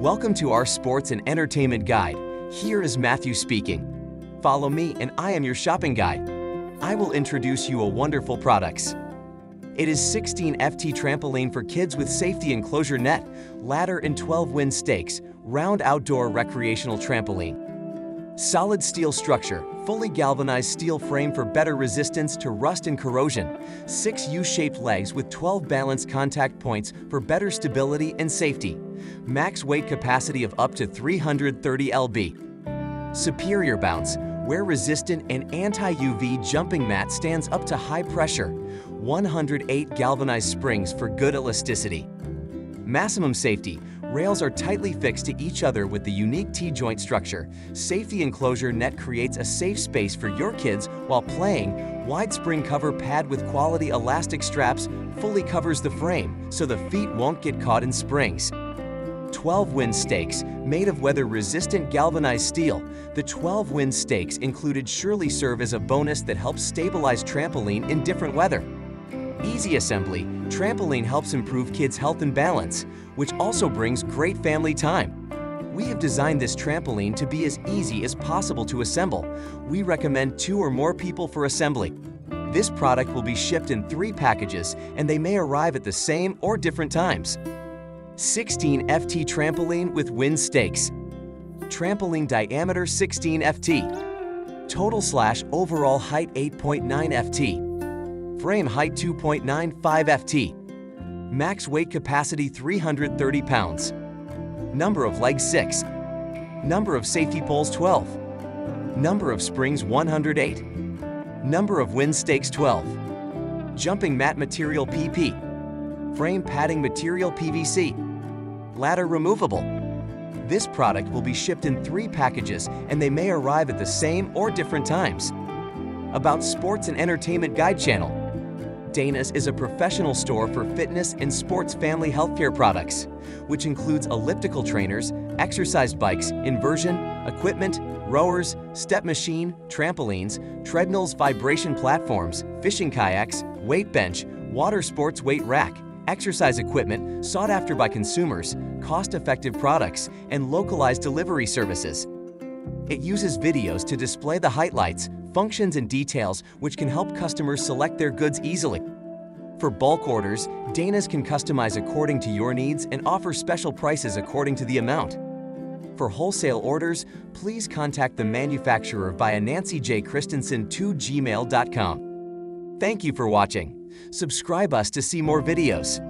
Welcome to our sports and entertainment guide. Here is Matthew speaking. Follow me and I am your shopping guide. I will introduce you a wonderful products. It is 16 FT trampoline for kids with safety enclosure net, ladder and 12 wind stakes, round outdoor recreational trampoline. Solid steel structure, fully galvanized steel frame for better resistance to rust and corrosion. 6 U-shaped legs with 12 balanced contact points for better stability and safety. Max weight capacity of up to 330 lb. Superior bounce, wear-resistant and anti-UV jumping mat stands up to high pressure. 108 galvanized springs for good elasticity. Maximum safety, rails are tightly fixed to each other with the unique T-joint structure. Safety enclosure net creates a safe space for your kids while playing. Wide spring cover pad with quality elastic straps fully covers the frame so the feet won't get caught in springs. 12 wind stakes, made of weather-resistant galvanized steel. The 12 wind stakes included surely serve as a bonus that helps stabilize trampoline in different weather. Easy assembly, trampoline helps improve kids' health and balance, which also brings great family time. We have designed this trampoline to be as easy as possible to assemble. We recommend 2 or more people for assembly. This product will be shipped in 3 packages and they may arrive at the same or different times. 16 FT trampoline with wind stakes. Trampoline diameter 16 FT. Total/overall height 8.9 FT. Frame height 2.95 FT. Max weight capacity 330 pounds. Number of legs 6. Number of safety poles 12. Number of springs 108. Number of wind stakes 12. Jumping mat material PP. Frame padding material PVC. Ladder removable. This product will be shipped in 3 packages and they may arrive at the same or different times. About Sports and Entertainment Guide Channel. Dana's is a professional store for fitness and sports family healthcare products, which includes elliptical trainers, exercise bikes, inversion, equipment, rowers, step machine, trampolines, treadmills, vibration platforms, fishing kayaks, weight bench, water sports weight rack, exercise equipment sought after by consumers, cost-effective products, and localized delivery services. It uses videos to display the highlights, functions, and details which can help customers select their goods easily. For bulk orders, Dana's can customize according to your needs and offer special prices according to the amount. For wholesale orders, please contact the manufacturer via nancyjchristensen2@gmail.com. Thank you for watching. Subscribe us to see more videos.